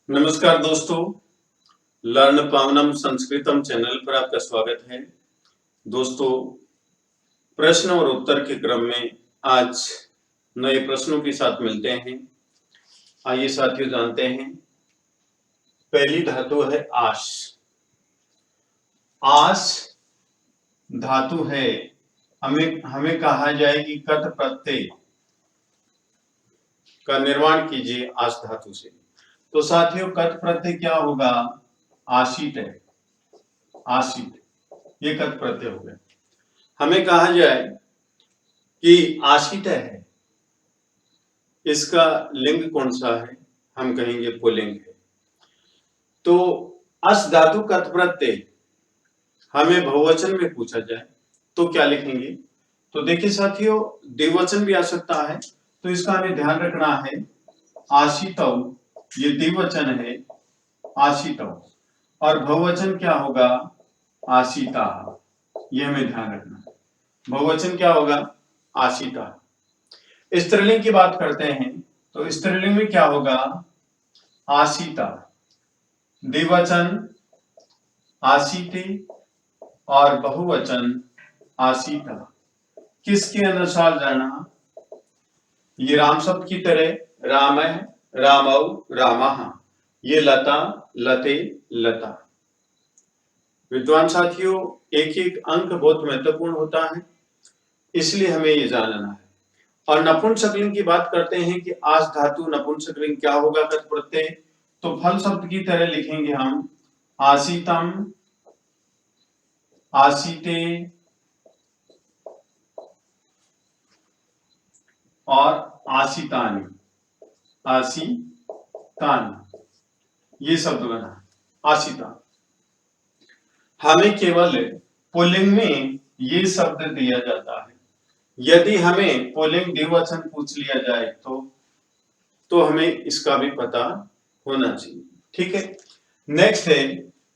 नमस्कार दोस्तों, learn पावनम संस्कृतम channel पर आपका स्वागत है। दोस्तों, प्रश्न और उत्तर के क्रम में आज नए प्रश्नों के साथ मिलते हैं। आइए साथियों जानते हैं। पहली धातु है आश। आश धातु है, हमें कहा जाए कि कत प्रत्यय का निर्माण कीजिए आश धातु से। तो साथियों कत प्रत्यय क्या होगा? आशित है, आशित, ये कत प्रत्यय हो गया। हमें कहा जाए कि आशित है, इसका लिंग कौन सा है? हम कहेंगे पुल्लिंग है। तो अस धातु कत प्रत्यय हमें बहुवचन में पूछा जाए तो क्या लिखेंगे? तो देखिए साथियों, द्विवचन भी आ सकता है, तो इसका हमें ध्यान रखना है। आशितौ, ये द्विवचन है, आशितौ, और बहुवचन क्या होगा? आशिता, ये हमें ध्यान रखना है। बहुवचन क्या होगा? आशिता। स्त्रीलिंग की बात करते हैं तो स्त्रीलिंग में क्या होगा? आशिता, द्विवचन आशिते और बहुवचन आशिता। किसके अनुसार जाना? ये राम शब्द की तरह राम है, रामौ, रामः, ये लता, लते, लता। विद्वान साथियों, एक एक अंक बहुत महत्वपूर्ण होता है, इसलिए हमें ये जानना है। और नपुंसकलिंग की बात करते हैं कि आस धातु नपुंसकलिंग क्या होगा कत प्रत्यय? तो फल शब्द की तरह लिखेंगे हम आसीतम, आसीते और आशितानि, आशितानि, ये शब्द बना आशिता। हमें केवल पुल्लिंग में ये शब्द दिया जाता है। यदि हमें पुल्लिंग द्विवचन पूछ लिया जाए तो हमें इसका भी पता होना चाहिए। ठीक है। नेक्स्ट है,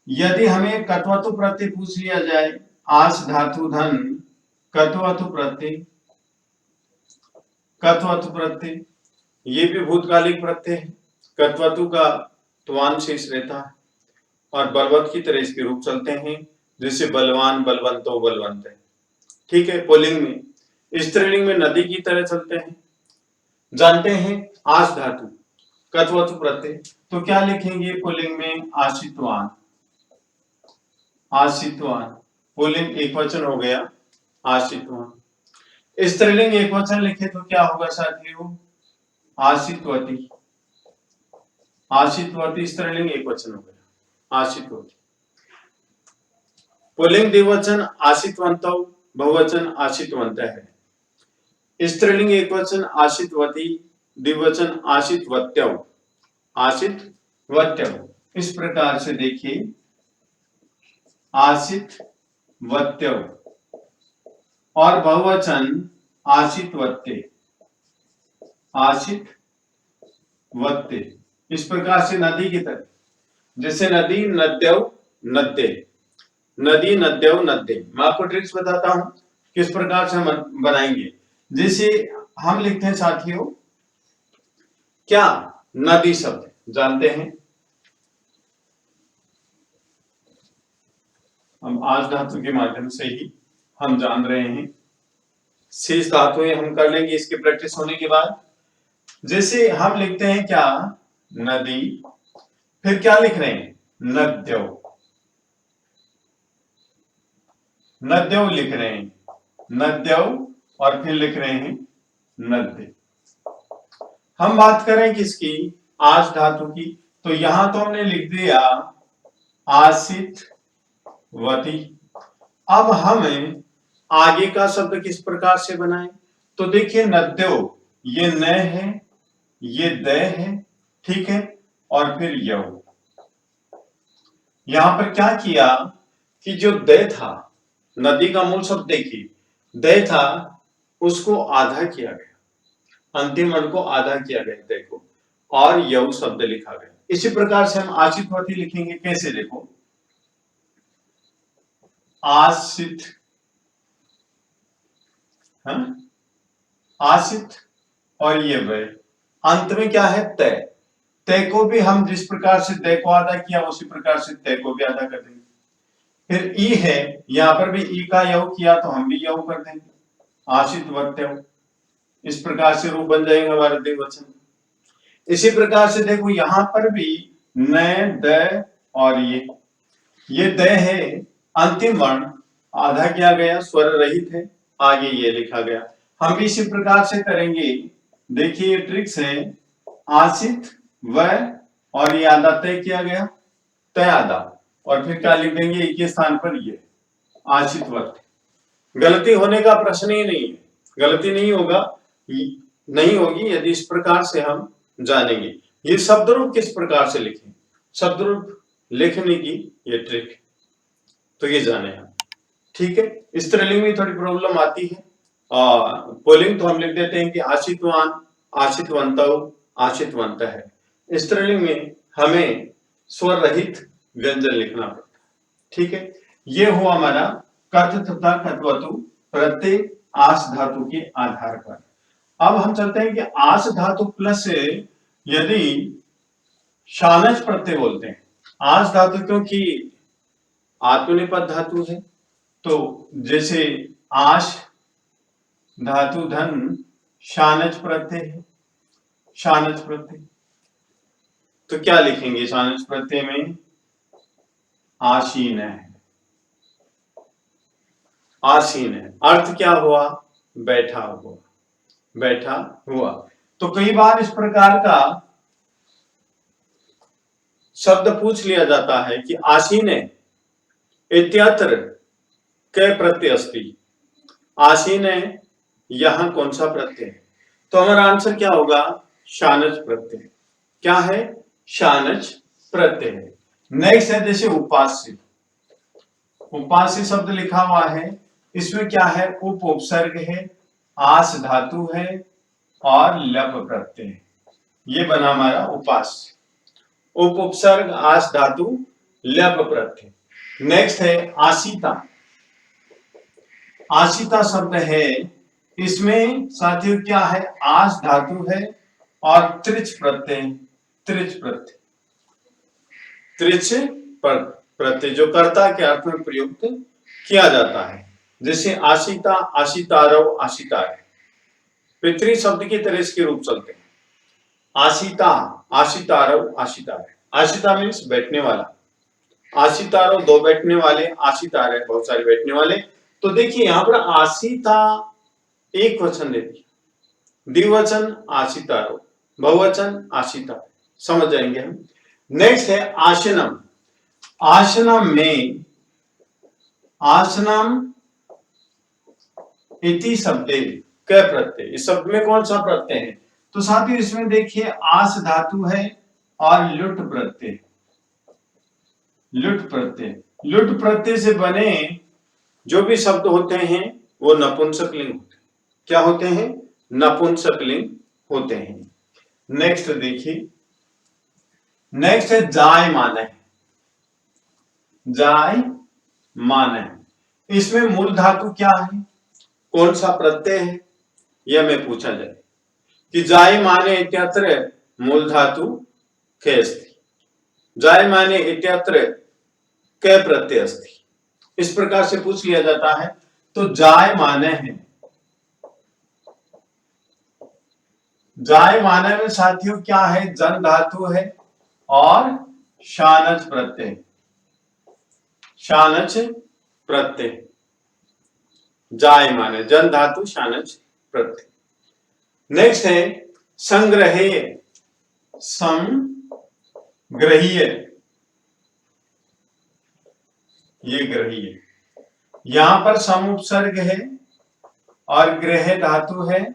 यदि हमें कत्वतु प्रत्यय पूछ लिया जाए, आस धातु धन कत्वतु प्रत्यय, कत्वतु प्रत्यय, ये भी भूतकालिक प्रत्यय है। कत्वतु का त्वान शेष रहता है और बलवत की तरह इसके रूप चलते हैं, जैसे बलवान, बलवंतो, बलवंत है। ठीक है। पुल्लिंग में, स्त्रीलिंग में नदी की तरह चलते हैं। जानते हैं आस धातु कत्वतु प्रत्यय, तो क्या लिखेंगे पुल्लिंग में? आशितवान, आशितवान। पुल्लिंग एक वचन हो गया आशितवान। स्त्रीलिंग एक वचन लिखे तो क्या होगा साथियों? आशितवती, आशितवती स्त्रीलिंग एक वचन हो गया आशितवती। पुल्लिंग द्विवचन आशितवंतौ, बहुवचन आशितवंत है। स्त्रीलिंग एक वचन आशितवती, द्विवचन आशितवत्यौ, आशितवत्यौ। इस प्रकार से देखिए आशितवत्यौ और बहुवचन आशितवत्ते, आशितवत्ते। इस प्रकार से नदी की तरह, जैसे नदी, नद्यौ, नद्ये, नदी, नद्यौ, नद्ये। मैं आपको ट्रिक्स बताता हूं किस प्रकार से हम बनाएंगे। जैसे हम लिखते हैं साथियों, क्या नदी शब्द जानते हैं? हम आज धातु के माध्यम से ही हम जान रहे हैं। शेष धातुएं हम कर लेंगे इसकी प्रैक्टिस होने के बाद। जैसे हम लिखते हैं क्या? नदी, फिर क्या लिख रहे हैं? नद्यौ, नद्यौ लिख रहे हैं, नद्यौ, और फिर लिख रहे हैं नद्य। हम बात करें किसकी? आश धातु की, तो यहां तो हमने लिख दिया आशित वती। अब हमें आगे का शब्द किस प्रकार से बनाएं? तो देखिए नद्यो, ये न है, ये द है, ठीक है, और फिर यौ। यहां पर क्या किया कि जो द था, नदी का मूल शब्द देखिए द था, उसको आधा किया गया, अंतिम अंत को आधा किया गया देखो, और यौ शब्द लिखा गया। इसी प्रकार से हम आशितवती लिखेंगे। कैसे? देखो आशित, आशित, और ये वह, अंत में क्या है? तय, तय को भी हम जिस प्रकार से तय को आधा किया उसी प्रकार से तय को भी आधा कर देंगे। फिर ई है, यहां पर भी ई का योग किया तो हम भी योग कर देंगे, आश्रित वक्तव्य। इस प्रकार से रूप बन जाएंगे हमारे द्विवचन। इसी प्रकार से देखो यहां पर भी नय, द और ये द है, अंतिम वर्ण आधा किया गया, स्वर रहित है, आगे ये लिखा गया। हम भी इसी प्रकार से करेंगे। देखिए ये ट्रिक्स है, आशित व और ये आधा तय किया गया, तय आधा, और फिर क्या लिख देंगे एक के स्थान पर ये आशित वक्त। गलती होने का प्रश्न ही नहीं है, गलती नहीं होगा, नहीं होगी यदि इस प्रकार से हम जानेंगे। ये शब्द रूप किस प्रकार से लिखें, शब्द रूप लिखने की ये ट्रिक, तो ये जाने हम। ठीक है, स्त्रीलिंग में थोड़ी प्रॉब्लम आती है। पुल्लिंग तो हम लिख देते हैं कि आशितवान, आशितवंतौ, आशितवंत है। स्त्रीलिंग में हमें स्वर रहित व्यंजन लिखना पड़ता है। ठीक है, ये हुआ हमारा कर्त तथा कर्तवतु प्रत्यय आस धातु के आधार पर। अब हम चलते हैं कि आस धातु प्लस यदि शानच प्रत्यय बोलते हैं। आस धातु क्योंकि आत्मनिपद धातु है, तो जैसे आश धातु धन शानच प्रत्यय है, शानच प्रत्यय, तो क्या लिखेंगे शानच प्रत्यय में, आसीन है, आसीन है। अर्थ क्या हुआ, बैठा हुआ, बैठा हुआ। तो कई बार इस प्रकार का शब्द पूछ लिया जाता है कि आसीन है इत्यत्र कै प्रत्यय अस्ति, आसीन है यहां कौन सा प्रत्यय है, तो हमारा आंसर क्या होगा, शानच प्रत्यय। क्या है, शानच प्रत्यय है। नेक्स्ट है जैसे उपास्य, उपास्य शब्द लिखा हुआ है, इसमें क्या है, उप उपसर्ग है, आस धातु है और लप प्रत्यय, ये बना हमारा उपास्य। उप उपसर्ग, आस धातु, लप प्रत्यय। नेक्स्ट है आशिता, आशिता शब्द है, इसमें साथियों क्या है, आस धातु है और त्रिच प्रत्यय, त्रिच प्रत्यय, त्रिच प्रत्यय जो कर्ता के अर्थ में प्रयुक्त किया जाता है। जैसे आशिता, आशितारव, आशितारे, पितृ शब्द की तरह इसके रूप चलते हैं। आशिता, आशितारव, आशितारे। आशिता मीन्स बैठने वाला, आशितारव दो बैठने वाले, आशितारे बहुत सारे बैठने वाले। तो देखिए यहां पर आशिता एक वचन लेती, द्विवचन आशितारव, बहुवचन आशिता, समझ जाएंगे हम। नेक्स्ट है आसनम, आसनम में आसनम इति शब्दे क प्रत्यय, इस शब्द में कौन सा प्रत्यय है, तो साथियों इसमें देखिए आस धातु है और लुट प्रत्यय, लुट प्रत्यय। लुट प्रत्यय से बने जो भी शब्द होते हैं वो नपुंसकलिंग होते हैं। क्या होते हैं, नपुंसकलिंग होते हैं। नेक्स्ट देखिए, नेक्स्ट है जायमान है, जायमान है, इसमें मूल धातु क्या है, कौन सा प्रत्यय है, यह में पूछा जाए कि जायमाने इत्यत्र मूल धातु कै अस्ति, जायमाने इत्यत्र कै प्रत्यय अस्ति, इस प्रकार से पूछ लिया जाता है। तो जायमाने है, जायमाने में साथियों क्या है, जन धातु है और शानच प्रत्यय, शानच प्रत्यय, जायमाने जन धातु शानच प्रत्यय। नेक्स्ट है संग्रहेय, संग्रहीय, ये ग्रहीय, यहां पर सम उपसर्ग है और ग्रह धातु है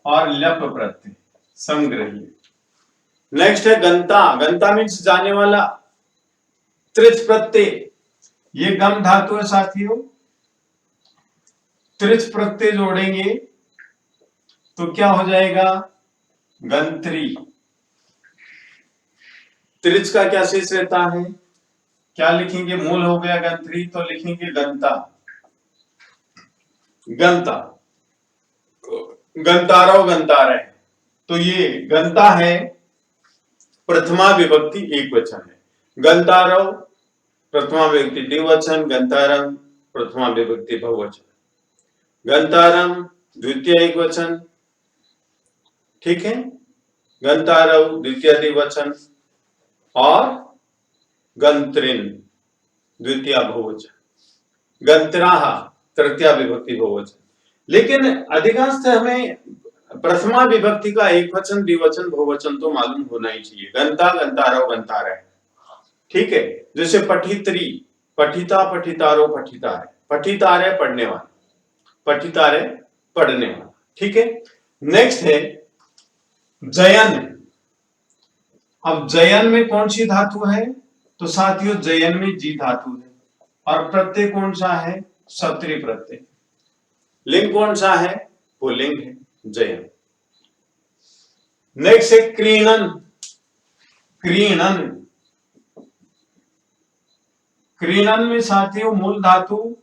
और लप प्रत्यय, संग्रहीय। नेक्स्ट है गंता, गंता मीन्स जाने वाला, त्रिच प्रत्यय, ये गम धातु है साथियों, त्रिच प्रत्यय जोड़ेंगे तो क्या हो जाएगा, गंत्री। त्रिच का क्या शेष रहता है, क्या लिखेंगे, मूल हो गया गंत्री, तो लिखेंगे गंता, गंता, गंतारव, गंतारय, तो ये गंता है प्रथमा विभक्ति एक वचन है। गंतारव प्रथमा विभक्ति द्विवचन, गंतारम प्रथमा विभक्ति बहुवचन, गंतारम द्वितीय एक वचन, ठीक है, गंतारव द्वितीय द्विवचन और गंत्रिन द्वितीय बहुवचन, गंत्राह तृतीय विभक्ति बहुवचन। लेकिन अधिकांश हमें प्रथमा विभक्ति का एक वचन द्विवचन बहुवचन तो मालूम होना ही चाहिए। गंता, गंतारव, गंतारह, ठीक है। जैसे पठित्री, पठिता, पठितारो, पठितारे, पठितारे पढ़ने वाला, पठितारे पढ़ने वाला, ठीक है। नेक्स्ट है जयन। अब जयन में कौन सी धातु है? तो साथियों जयन में जी धातु है और प्रत्यय कौन सा है? सत्री प्रत्यय। लिंग कौन सा है? पुल्लिंग है, जयन। नेक्स्ट है क्रीणन। क्रीणन, क्रीणन में साथियों मूल धातु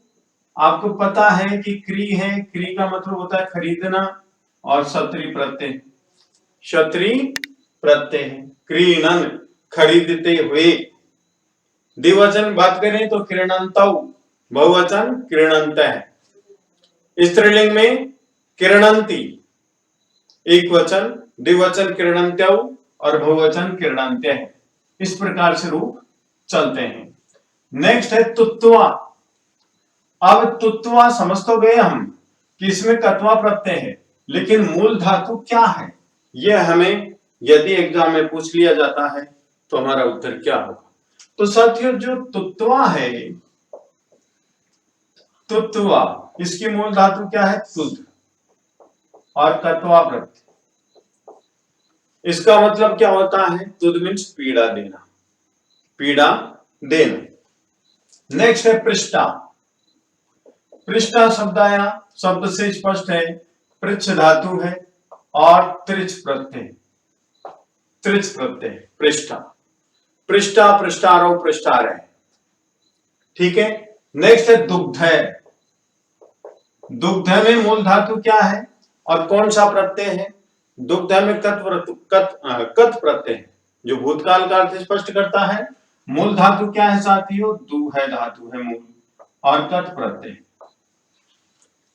आपको पता है कि क्री है। क्री का मतलब होता है खरीदना और सत्री प्रत्यय, क्षत्री प्रत्यय है। क्रीणन खरीदते हुए। द्विवचन बात करें तो क्रीणन्तौ, बहुवचन क्रीणन्तः। स्त्रीलिंग में क्रीणन्ति एक वचन, द्विवचन क्रीणन्त्यौ और बहुवचन क्रीणन्त्यः। इस प्रकार से रूप चलते हैं। नेक्स्ट है तुत्वा। अब तुत्वा समझ तो गए हम कि इसमें कत्वा प्रत्यय है, लेकिन मूल धातु क्या है यह हमें यदि एग्जाम में पूछ लिया जाता है तो हमारा उत्तर क्या होगा? तो साथियों जो तुत्वा है, तुत्वा, इसकी मूल धातु क्या है? तुद और कत्वा प्रत्यय। इसका मतलब क्या होता है? तुद मीन्स पीड़ा देना, पीड़ा देना। नेक्स्ट है पृष्ठा। पृष्ठा शब्द आया, शब्द से स्पष्ट है पृच्छ धातु है और त्रिच प्रत्यय, त्रिच प्रत्यय पृष्ठा। पृष्ठा, पृष्ठारो, पृष्ठारय, ठीक है। नेक्स्ट है दुग्ध। दुग्ध में मूल धातु क्या है और कौन सा प्रत्यय है? दुग्ध में कत प्रत्यय है जो भूतकाल का अर्थ स्पष्ट करता है। मूल धातु क्या है साथियों? दु है धातु है मूल और कत प्रत्यय।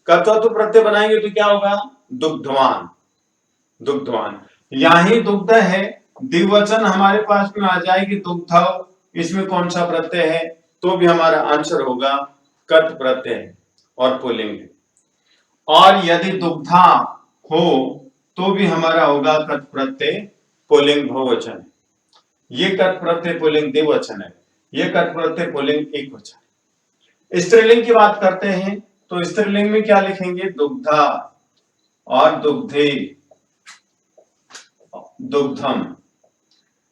कत्वतु प्रत्यय बनाएंगे तो क्या होगा? दुग्धवान, दुग्धवान। यही दुग्ध है, द्विवचन हमारे पास में आ जाएगी दुग्ध, इसमें कौन सा प्रत्यय है? तो भी हमारा आंसर होगा कट प्रत्यय और पुल्लिंग। और यदि दुग्धा हो तो भी हमारा होगा कट प्रत्यय पुल्लिंग बहुवचन। ये कट प्रत्यय पुल्लिंग द्विवचन है, ये कट प्रत्यय पुल्लिंग एक वचन। स्त्रीलिंग की बात करते हैं तो स्त्रीलिंग में क्या लिखेंगे? दुग्धा और दुग्धे, दुग्धम,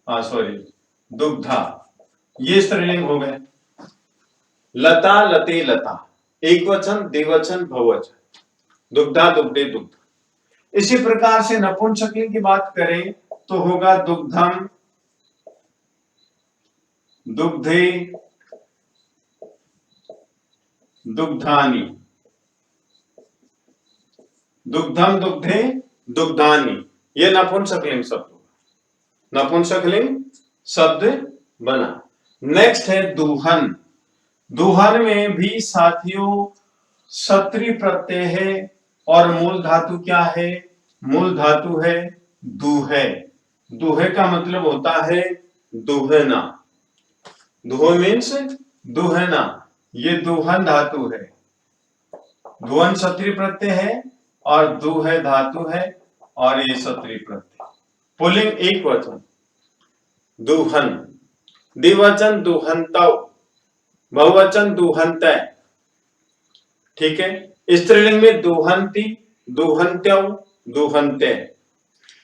सॉरी दुग्धा, ये स्त्रीलिंग हो गए। लता, लते, लता, एक वचन द्विवचन बहुवचन, दुग्धा, दुग्धे, दुग्ध। इसी प्रकार से नपुंसकलिंग की बात करें तो होगा दुग्धम, दुग्धे, दुग्धानी, दुग्धम, दुग्धे, दुग्धानी, ये नपुंसकलिंग शब्द होगा, नपुंसकलिंग शब्द बना। नेक्स्ट है दूहन। दूहन में भी साथियों सत्री प्रत्यय है और मूल धातु क्या है? मूल धातु है दूहे। दूहे का मतलब होता है दुहना, दुह मीन्स दुहना, ये दुहन धातु है। दुहन सत्री प्रत्यय है और दुह धातु है और ये सत्री प्रत्यय। पुल्लिंग एक वचन दुहन, द्विवचन दुहंतौ, बहुवचन दुहंतै, ठीक है। स्त्रीलिंग में दुहंती, दुहंत्यौ, दुहंते,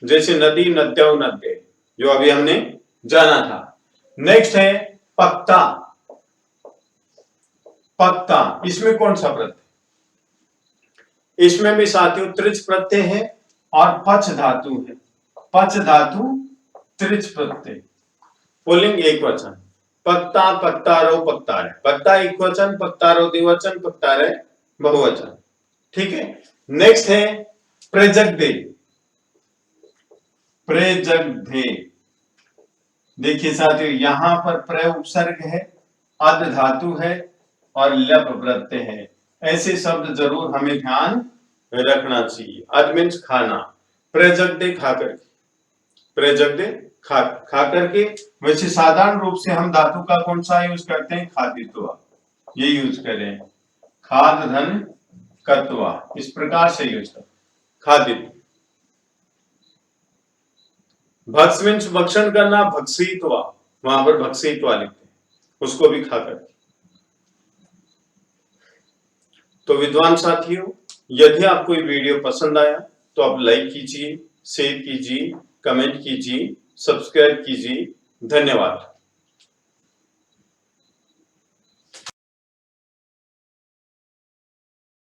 जैसे नदी, नद्यौ, नद्ये, जो अभी हमने जाना था। नेक्स्ट है पक्ता। पक्ता, इसमें कौन सा प्रत्यय? इसमें भी साथियों त्रिच प्रत्यय है और पच धातु है, पच धातु त्रिच प्रत्यय। पुल्लिंग एक वचन पक्ता, पक्तारो, पक्तारे, पक्ता एक वचन, पक्तारो द्विवचन, पक्तारे बहुवचन, ठीक है। नेक्स्ट है प्रजग्धे। प्रजग्धे, देखिए साथियों, यहां पर प्र उपसर्ग है, अद धातु है और लप प्रत्यय है। ऐसे शब्द जरूर हमें ध्यान रखना चाहिए। अद मीन्स खाना, प्रजगदे खा करके, प्रजगदे खा करके। वैसे साधारण रूप से हम धातु का कौन सा यूज करते हैं? खादित्वा, ये यूज करें। खाद धन कत्वा, इस प्रकार से यूज करें खादित्व। भक्ष मीन्स भक्षण करना, भक्षित्वा, वहां पर भक्षित्वा लिखते हैं, उसको भी खाकर। तो विद्वान साथियों, यदि आपको ये वीडियो पसंद आया तो आप लाइक कीजिए, शेयर कीजिए, कमेंट कीजिए, सब्सक्राइब कीजिए। धन्यवाद।